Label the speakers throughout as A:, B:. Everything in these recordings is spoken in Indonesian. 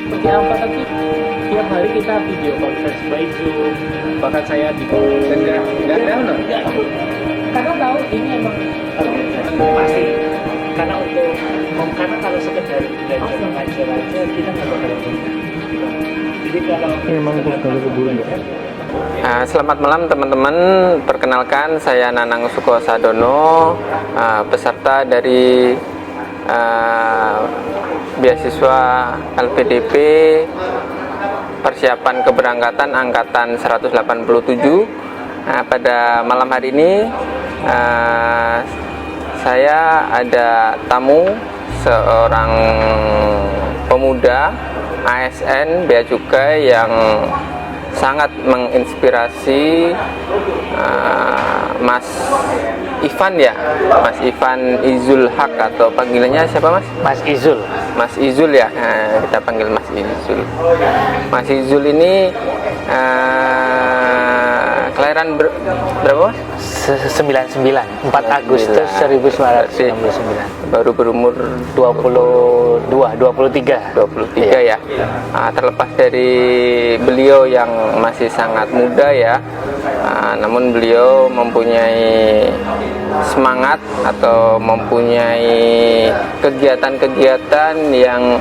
A: seperti apa, tapi tiap hari kita video conference by Zoom, bahkan saya di
B: Enggak ada no?
A: karena tahu ini emang pasti karena karena kalau sekedar belajar mengajar aja kita nggak bakal bisa. Jadi kalau
B: Memang kalau keburu ya.
C: Selamat malam teman-teman, perkenalkan saya Nanang Sukosadono, peserta dari beasiswa LPDP persiapan keberangkatan angkatan 187. Pada malam hari ini saya ada tamu, seorang pemuda ASN Bea Cukai yang sangat menginspirasi, Mas Ivan ya, Mas Ivan Izul Haq, atau panggilannya siapa Mas?
A: Mas Izul.
C: Mas Izul ya, kita panggil Mas Izul. Mas Izul ini kelahiran berapa Mas?
A: 99, 4 Agustus 1999.
C: Baru berumur 23 ya. Terlepas dari beliau yang masih sangat muda ya, namun beliau mempunyai semangat atau mempunyai kegiatan-kegiatan yang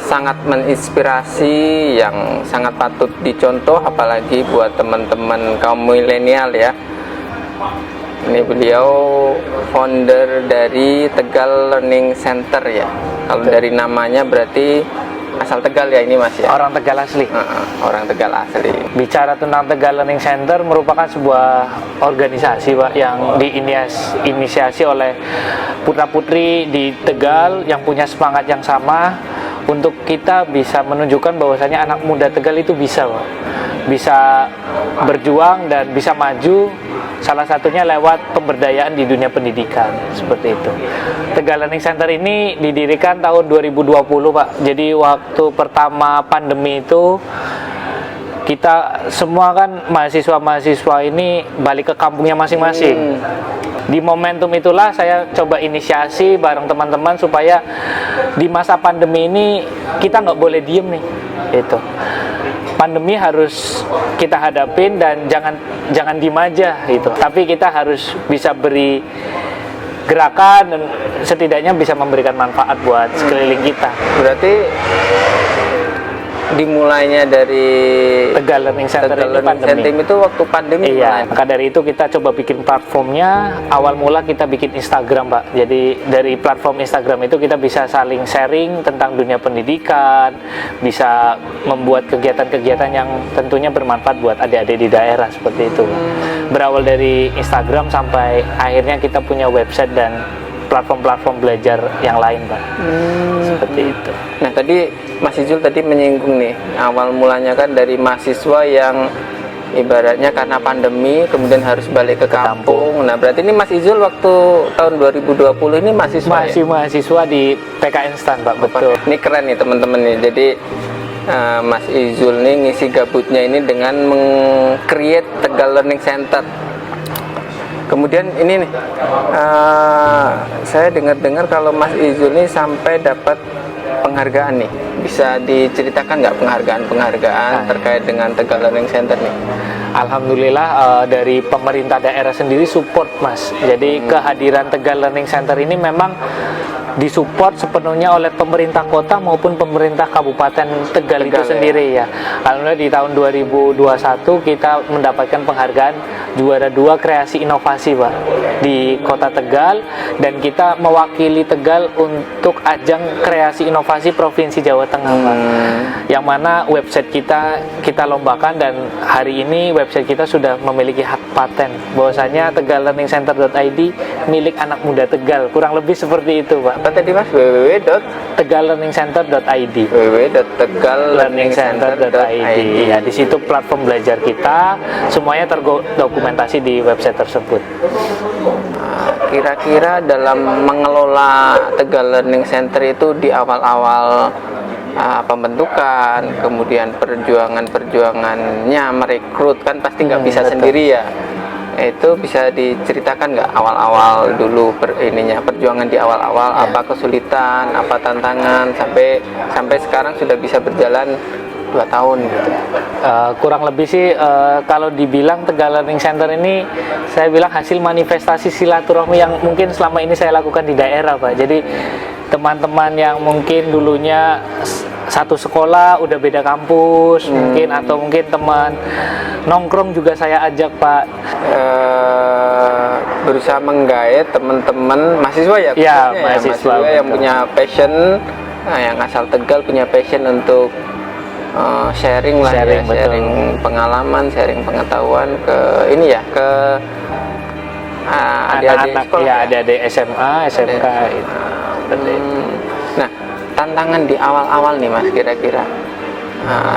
C: sangat menginspirasi, yang sangat patut dicontoh, apalagi buat teman-teman kaum milenial ya. Ini beliau founder dari Tegal Learning Center ya. Kalau dari namanya berarti asal Tegal ya ini Mas ya?
A: Orang Tegal asli.
C: Orang Tegal asli.
A: Bicara tentang Tegal Learning Center merupakan sebuah organisasi Pak yang diinisiasi oleh putra-putri di Tegal yang punya semangat yang sama untuk kita bisa menunjukkan bahwasanya anak muda Tegal itu bisa Pak. Bisa berjuang dan bisa maju, salah satunya lewat pemberdayaan di dunia pendidikan, seperti itu. Tegal Learning Center ini didirikan tahun 2020 Pak. Jadi waktu pertama pandemi itu kita semua kan mahasiswa-mahasiswa ini balik ke kampungnya masing-masing. Di momentum itulah saya coba inisiasi bareng teman-teman supaya di masa pandemi ini kita nggak boleh diem nih. Itu pandemi harus kita hadapin dan jangan diem aja gitu. Tapi kita harus bisa beri gerakan dan setidaknya bisa memberikan manfaat buat sekeliling kita.
C: Berarti dimulainya dari
A: Tegal Learning Center
C: itu waktu pandemi.
A: Iya, maka dari itu kita coba bikin platformnya. Awal mula kita bikin Instagram Pak. Jadi dari platform Instagram itu kita bisa saling sharing tentang dunia pendidikan, bisa membuat kegiatan-kegiatan yang tentunya bermanfaat buat adik-adik di daerah, seperti itu. Berawal dari Instagram sampai akhirnya kita punya website dan platform-platform belajar yang lain Pak. Seperti itu.
C: Nah tadi Mas Izul tadi menyinggung nih, awal mulanya kan dari mahasiswa yang ibaratnya karena pandemi kemudian harus balik ke kampung. Nah berarti ini Mas Izul waktu tahun 2020 ini mahasiswa
A: masih ya? Mahasiswa di PKN STAN Pak, betul.
C: Ini keren nih teman-teman nih. Jadi Mas Izul nih ngisi gabutnya ini dengan meng-create Tegal Learning Center. Kemudian ini nih, saya dengar-dengar kalau Mas Izul ini sampai dapat penghargaan nih. Bisa diceritakan nggak penghargaan terkait dengan Tegal Learning Center nih?
A: Alhamdulillah dari pemerintah daerah sendiri support Mas. Jadi kehadiran Tegal Learning Center ini memang disupport sepenuhnya oleh pemerintah kota maupun pemerintah Kabupaten Tegal itu sendiri ya. Alhamdulillah di tahun 2021 kita mendapatkan penghargaan juara 2 kreasi inovasi Pak di Kota Tegal, dan kita mewakili Tegal untuk ajang kreasi inovasi Provinsi Jawa Tengah Pak. Yang mana website kita lombakan, dan hari ini website kita sudah memiliki hak paten bahwasanya tegallearningcenter.id milik anak muda Tegal. Kurang lebih seperti itu Pak.
C: Apa tadi Mas?
A: www.tegallearningcenter.id
C: www.tegallearningcenter.id.
A: Ya, di situ platform belajar kita, semuanya terdokumentasi di website tersebut.
C: Kira-kira dalam mengelola Tegal Learning Center itu di awal-awal pembentukan, kemudian perjuangannya merekrut, kan pasti nggak bisa sendiri ya. Itu bisa diceritakan nggak awal-awal dulu perjuangan di awal-awal, apa kesulitan, apa tantangan sampai sekarang sudah bisa berjalan 2 tahun gitu.
A: Kurang lebih sih kalau dibilang Tegal Learning Center ini saya bilang hasil manifestasi silaturahmi yang mungkin selama ini saya lakukan di daerah, Pak. Jadi teman-teman yang mungkin dulunya satu sekolah udah beda kampus mungkin, atau mungkin teman nongkrong juga saya ajak, Pak.
C: Berusaha menggait teman-teman mahasiswa ya,
A: Ya,
C: khususnya
A: mahasiswa,
C: yang
A: betul.
C: punya passion, yang asal Tegal punya passion untuk sharing lah,
A: Sharing, betul.
C: sharing pengalaman, sharing pengetahuan ke ini ya, ke adik-adik
A: Anak-anak
C: sekolah
A: ya, adik-adik SMA, SMK itu. Seperti itu.
C: Nah, tantangan di awal-awal nih Mas, kira-kira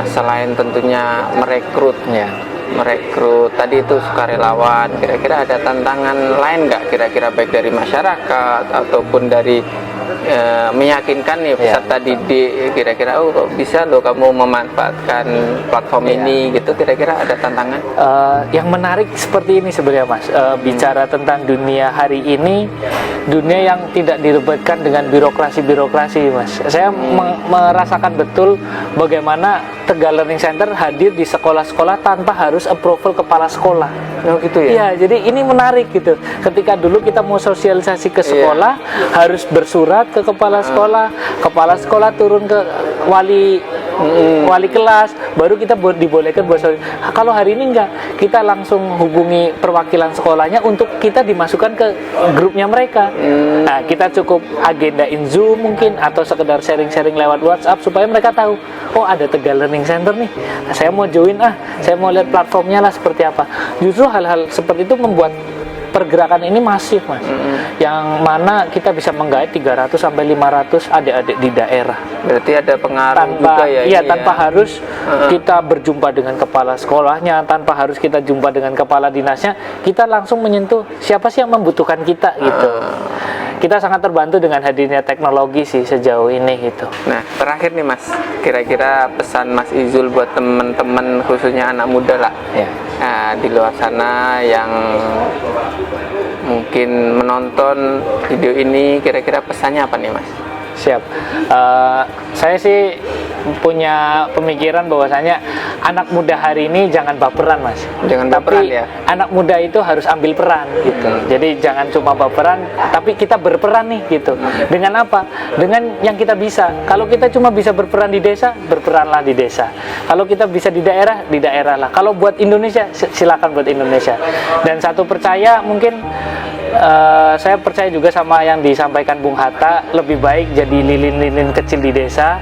C: selain tentunya merekrut tadi itu sukarelawan, kira-kira ada tantangan lain nggak kira-kira, baik dari masyarakat ataupun dari meyakinkan nih peserta didik, kira-kira kok bisa loh kamu memanfaatkan platform ini gitu, kira-kira ada tantangan?
A: Yang menarik seperti ini sebenarnya, Mas, bicara tentang dunia hari ini, dunia yang tidak dirubatkan dengan birokrasi, Mas. Saya merasakan betul bagaimana Tegal Learning Center hadir di sekolah-sekolah tanpa harus approval kepala sekolah.
C: Oh gitu ya?
A: Iya, jadi ini menarik gitu. Ketika dulu kita mau sosialisasi ke sekolah, harus bersurat ke kepala sekolah turun ke wali kelas, baru kita dibolehkan buat kalau hari ini enggak, kita langsung hubungi perwakilan sekolahnya untuk kita dimasukkan ke grupnya mereka. Nah, kita cukup agendain Zoom mungkin, atau sekedar sharing-sharing lewat WhatsApp supaya mereka tahu, oh ada Tegal Learning Center nih, saya mau join, saya mau lihat platformnya lah seperti apa. Justru hal-hal seperti itu membuat pergerakan ini masif, Mas. Yang mana kita bisa menggait 300 sampai 500 adik-adik di daerah.
C: Berarti ada pengaruh juga ya?
A: Iya, tanpa harus kita berjumpa dengan kepala sekolahnya, tanpa harus kita jumpa dengan kepala dinasnya, kita langsung menyentuh siapa sih yang membutuhkan kita gitu. Kita sangat terbantu dengan hadirnya teknologi sih sejauh ini gitu.
C: Nah, terakhir nih Mas, kira-kira pesan Mas Izul buat teman-teman khususnya anak muda lah, di luar sana yang mungkin menonton video ini, kira-kira pesannya apa nih Mas?
A: Siap. Saya sih punya pemikiran bahwasanya anak muda hari ini jangan baperan, Mas.
C: Jangan
A: tapi
C: baperan ya.
A: Anak muda itu harus ambil peran gitu. Jadi jangan cuma baperan, tapi kita berperan nih gitu. Dengan apa? Dengan yang kita bisa. Kalau kita cuma bisa berperan di desa, berperanlah di desa. Kalau kita bisa di daerah lah. Kalau buat Indonesia, silakan buat Indonesia. Dan satu percaya, mungkin saya percaya juga sama yang disampaikan Bung Hatta, lebih baik jadi lilin-lilin kecil di desa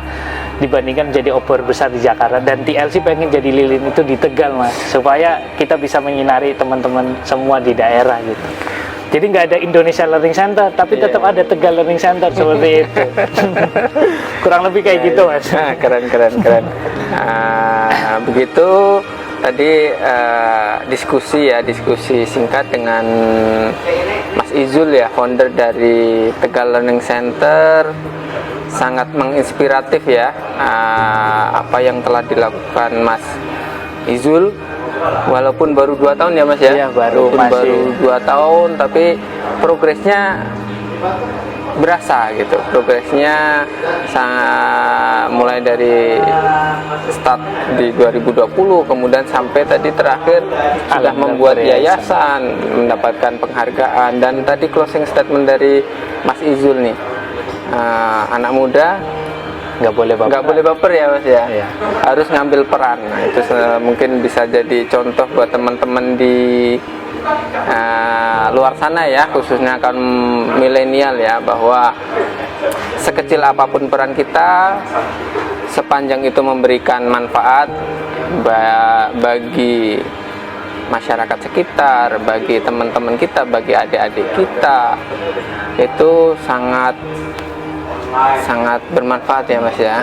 A: dibandingkan jadi obor besar di Jakarta. Dan TLC pengen jadi lilin itu di Tegal, Mas, supaya kita bisa menyinari teman-teman semua di daerah gitu. Jadi nggak ada Indonesia Learning Center, tapi tetap ada Tegal Learning Center seperti itu. Kurang lebih kayak gitu, Mas.
C: Keren. Begitu tadi diskusi singkat dengan Mas Izul ya, founder dari Tegal Learning Center. Sangat menginspiratif ya, apa yang telah dilakukan Mas Izul, walaupun baru 2 tahun ya Mas ya.
A: Iya, baru
C: 2 tahun, tapi progresnya berasa gitu. Progresnya mulai dari start di 2020, kemudian sampai tadi terakhir sudah membuat yayasan, mendapatkan penghargaan. Dan tadi closing statement dari Mas Izul nih, anak muda
A: nggak boleh
C: baper ya Mas ya.
A: Iya.
C: Harus ngambil peran. Nah, itu mungkin bisa jadi contoh buat teman-teman di luar sana ya, khususnya kaum milenial ya, bahwa sekecil apapun peran kita, sepanjang itu memberikan manfaat bagi masyarakat sekitar, bagi teman-teman kita, bagi adik-adik kita, itu sangat bermanfaat ya Mas ya.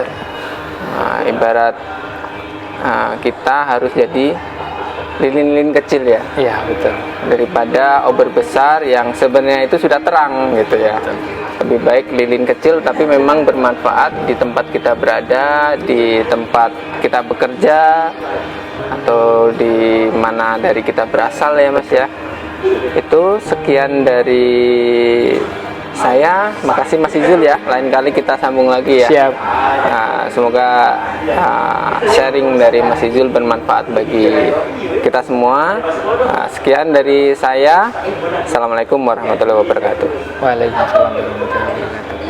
C: Ibarat kita harus jadi lilin-lilin kecil ya.
A: Iya, betul.
C: Daripada obor besar yang sebenarnya itu sudah terang gitu ya. Lebih baik lilin kecil tapi memang bermanfaat di tempat kita berada, di tempat kita bekerja, atau di mana dari kita berasal ya Mas ya. Itu sekian dari saya, makasih Mas Izul ya. Lain kali kita sambung lagi ya.
A: Siap.
C: Nah, semoga sharing dari Mas Izul bermanfaat bagi kita semua. Nah, sekian dari saya. Assalamualaikum warahmatullahi wabarakatuh.
A: Waalaikumsalam warahmatullahi wabarakatuh.